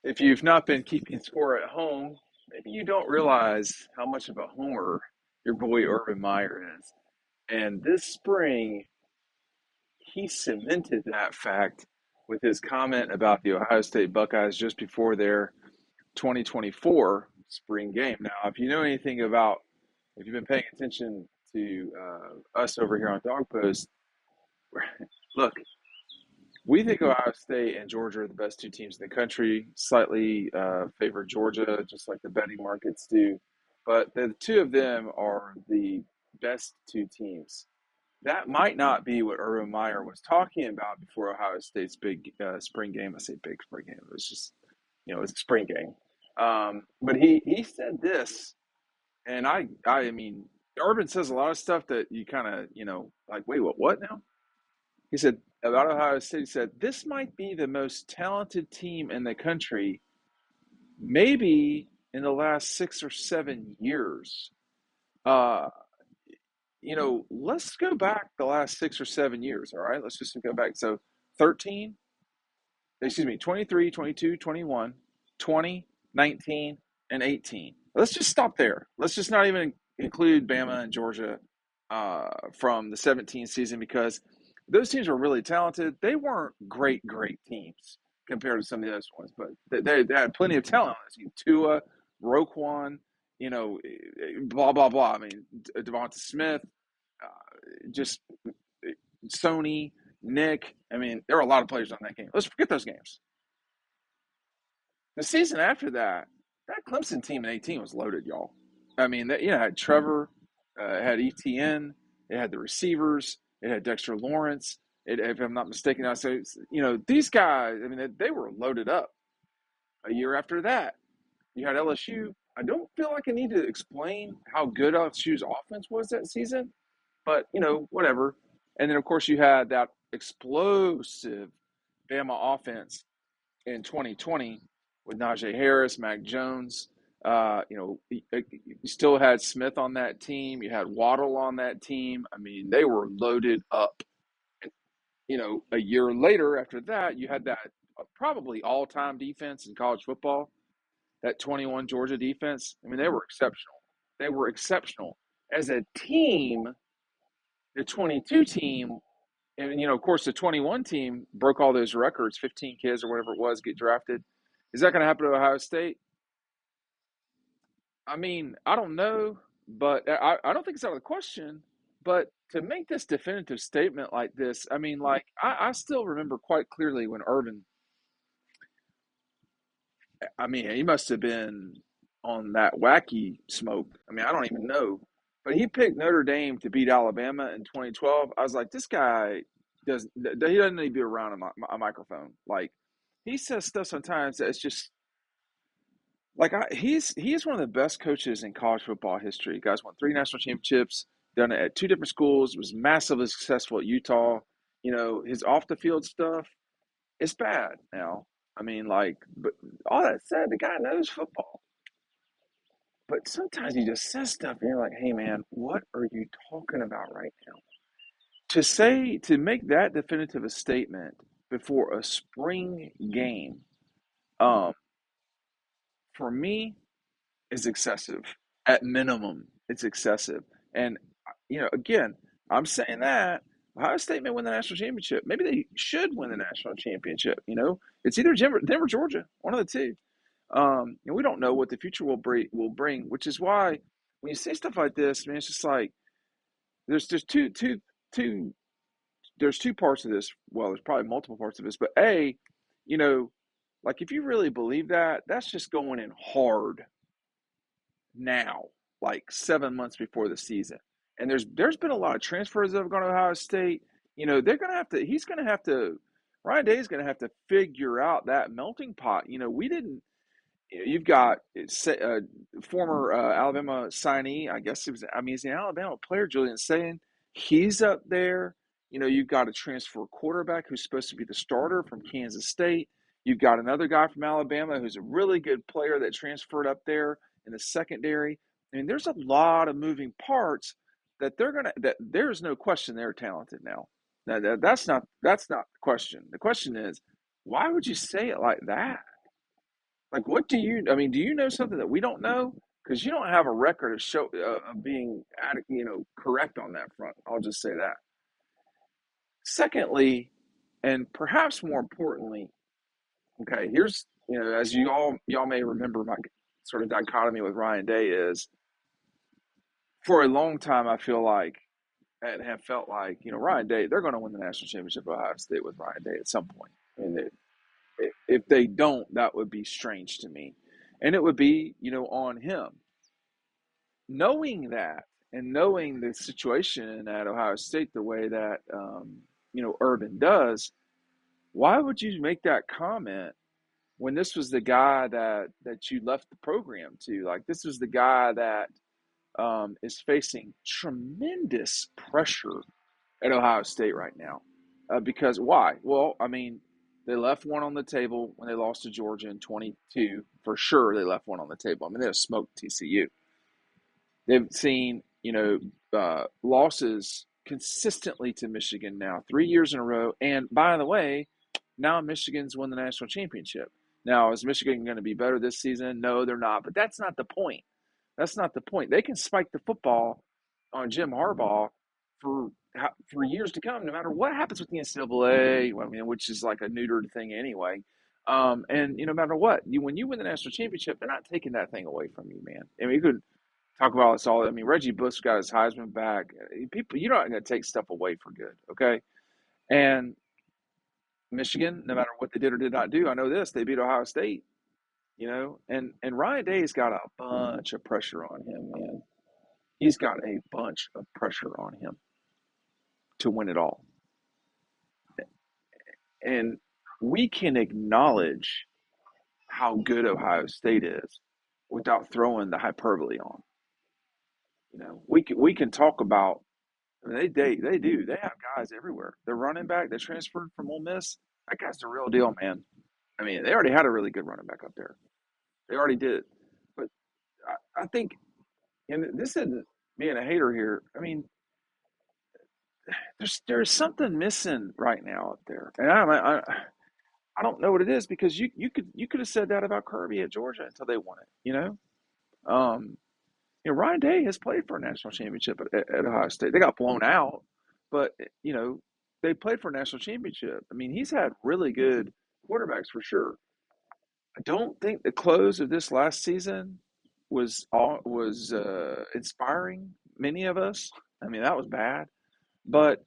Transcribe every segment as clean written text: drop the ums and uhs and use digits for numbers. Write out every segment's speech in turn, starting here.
If you've not been keeping score at home, maybe you don't realize how much of a homer your boy Urban Meyer is. And this spring, he cemented that fact with his comment about the Ohio State Buckeyes just before their 2024 spring game. Now, if you know anything about, if you've been paying attention to us over here on Dog Post, look, we think Ohio State and Georgia are the best two teams in the country. Slightly favor Georgia, just like the betting markets do. But the two of them are the best two teams. That might not be what Urban Meyer was talking about before Ohio State's big spring game. I say big spring game. It was just, it was a spring game. But he said this, and I mean, Urban says a lot of stuff that you kind of, like, wait, what now? He said about Ohio State, he said, this might be the most talented team in the country, maybe in the last 6 or 7 years. Uh, let's go back the last 6 or 7 years, all right? Let's just go back. So 13, excuse me, 23, 22, 21, 20, 19, and 18. Let's just stop there. Let's just not even include Bama and Georgia from the 17 season because those teams were really talented. They weren't great teams compared to some of the other ones, but they had plenty of talent on this team. Tua, Roquan, blah, blah, blah. I mean, Devonta Smith, just Sony, Nick. I mean, there were a lot of players on that game. Let's forget those games. The season after that, that Clemson team in 18 was loaded, y'all. I mean, that had Trevor, it had ETN, it had the receivers, it had Dexter Lawrence. If I'm not mistaken, I say, these guys. I mean, they were loaded up. A year after that, you had LSU. I don't feel like I need to explain how good LSU's offense was that season, but whatever. And then of course you had that explosive Bama offense in 2020 with Najee Harris, Mac Jones. You still had Smith on that team. You had Waddle on that team. I mean, they were loaded up. A year later after that, you had that probably all-time defense in college football, that 21 Georgia defense. I mean, they were exceptional. They were exceptional. As a team, the 22 team, and, of course, the 21 team broke all those records, 15 kids or whatever it was get drafted. Is that going to happen to Ohio State? I mean, I don't know, but I don't think it's out of the question. But to make this definitive statement like this, I mean, like, I still remember quite clearly when Urban, I mean, he must have been on that wacky smoke. I mean, I don't even know. But he picked Notre Dame to beat Alabama in 2012. I was like, this guy he doesn't need to be around a microphone. Like, he says stuff sometimes that's just like he's one of the best coaches in college football history. Guys won 3 national championships, done it at 2 different schools, was massively successful at Utah. His off the field stuff, it's bad now. I mean, like, but all that said, the guy knows football. But sometimes he just says stuff and you're like, hey man, what are you talking about right now? To make that definitive a statement before a spring game, um, for me, is excessive. At minimum, it's excessive. And again, I'm saying that Ohio State may win the national championship. Maybe they should win the national championship. It's either Denver, Georgia, one of the two. And we don't know what the future will bring, which is why when you say stuff like this, man, it's just like there's two there's two parts of this. Well, there's probably multiple parts of this, but you know, like if you really believe that, that's just going in hard now, like 7 months before the season. And there's been a lot of transfers that have gone to Ohio State. They're gonna have to. He's gonna have to. Ryan Day is gonna have to figure out that melting pot. We didn't. You've got former Alabama signee. I guess it was. I mean, he's an Alabama player, Julian Sayin. He's up there. You've got a transfer quarterback who's supposed to be the starter from Kansas State. You've got another guy from Alabama who's a really good player that transferred up there in the secondary. I mean, there's a lot of moving parts that there's no question they're talented now. That's not the question. The question is, why would you say it like that? Like, what do you? I mean, do you know something that we don't know? Because you don't have a record of being, correct on that front. I'll just say that. Secondly, and perhaps more importantly, okay, here's as y'all may remember, my sort of dichotomy with Ryan Day is for a long time I feel like and have felt like Ryan Day, they're going to win the national championship at Ohio State with Ryan Day at some point. I mean, if they don't, that would be strange to me, and it would be on him. Knowing that and knowing the situation at Ohio State the way that Urban does, why would you make that comment when this was the guy that you left the program to? Like, this was the guy that is facing tremendous pressure at Ohio State right now. Because why? Well, I mean, they left one on the table when they lost to Georgia in 22. For sure, they left one on the table. I mean, they smoked TCU. They've seen, losses consistently to Michigan now, 3 years in a row. And by the way, now Michigan's won the national championship. Now, is Michigan going to be better this season? No, they're not. But that's not the point. That's not the point. They can spike the football on Jim Harbaugh for for years to come, no matter what happens with the NCAA. I mean, which is like a neutered thing anyway. And no matter what, when you win the national championship, they're not taking that thing away from you, man. I mean, you could talk about this all. I mean, Reggie Bush got his Heisman back. People, you're not going to take stuff away for good, okay? And Michigan, no matter what they did or did not do, I know this: they beat Ohio State. And Ryan Day's got a bunch of pressure on him, man. He's got a bunch of pressure on him to win it all. And we can acknowledge how good Ohio State is without throwing the hyperbole on. We can talk about. I mean, they do. They have guys everywhere. The running back that transferred from Ole Miss, that guy's the real deal, man. I mean, they already had a really good running back up there. They already did. But I think, and this isn't being a hater here. I mean, there's something missing right now up there, and I don't know what it is because you could have said that about Kirby at Georgia until they won it. Um, Ryan Day has played for a national championship at Ohio State. They got blown out, but you know they played for a national championship. I mean, he's had really good quarterbacks for sure. I don't think the close of this last season was inspiring many of us. I mean, that was bad, but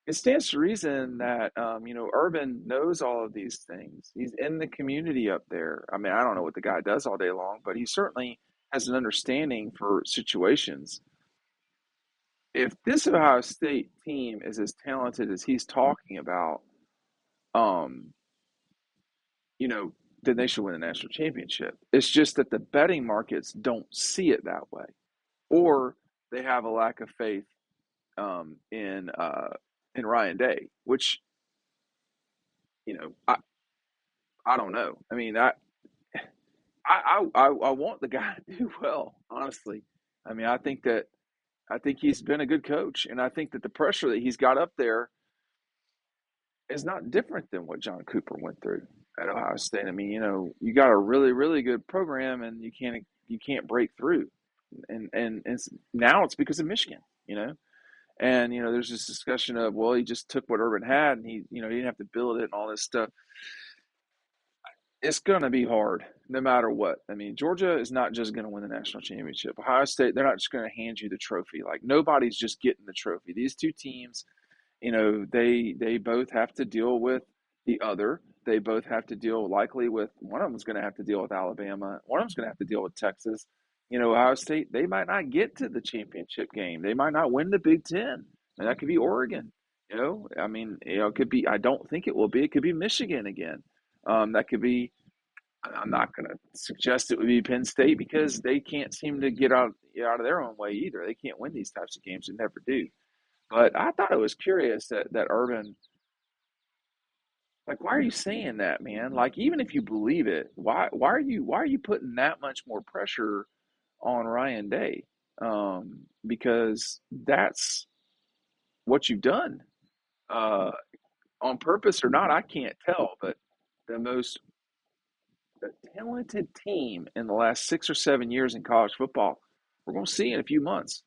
it stands to reason that Urban knows all of these things. He's in the community up there. I mean, I don't know what the guy does all day long, but he certainly has an understanding for situations. If this Ohio State team is as talented as he's talking about, um, you know, then they should win the national championship. It's just that the betting markets don't see it that way, or they have a lack of faith um, in uh, in Ryan Day, which you know I I don't know. I mean I want the guy to do well. Honestly, I mean I think he's been a good coach, and I think that the pressure that he's got up there is not different than what John Cooper went through at Ohio State. I mean, you got a really, really good program, and you can't break through, and now it's because of Michigan, and there's this discussion of well, he just took what Urban had, and he didn't have to build it and all this stuff. It's going to be hard no matter what. I mean, Georgia is not just going to win the national championship. Ohio State, they're not just going to hand you the trophy. Like nobody's just getting the trophy. These two teams, they both have to deal with the other. They both have to deal likely with one of them's going to have to deal with Alabama. One of them's going to have to deal with Texas. Ohio State, they might not get to the championship game. They might not win the Big Ten. And that could be Oregon. I mean, it could be. I don't think it will be. It could be Michigan again. That could be. I'm not going to suggest it would be Penn State because they can't seem to get out of their own way either. They can't win these types of games. They never do. But I thought it was curious that Urban, like, why are you saying that, man? Like, even if you believe it, why are you putting that much more pressure on Ryan Day? Because that's what you've done, uh, on purpose or not. I can't tell, but the most talented team in the last 6 or 7 years in college football. We're going to see in a few months.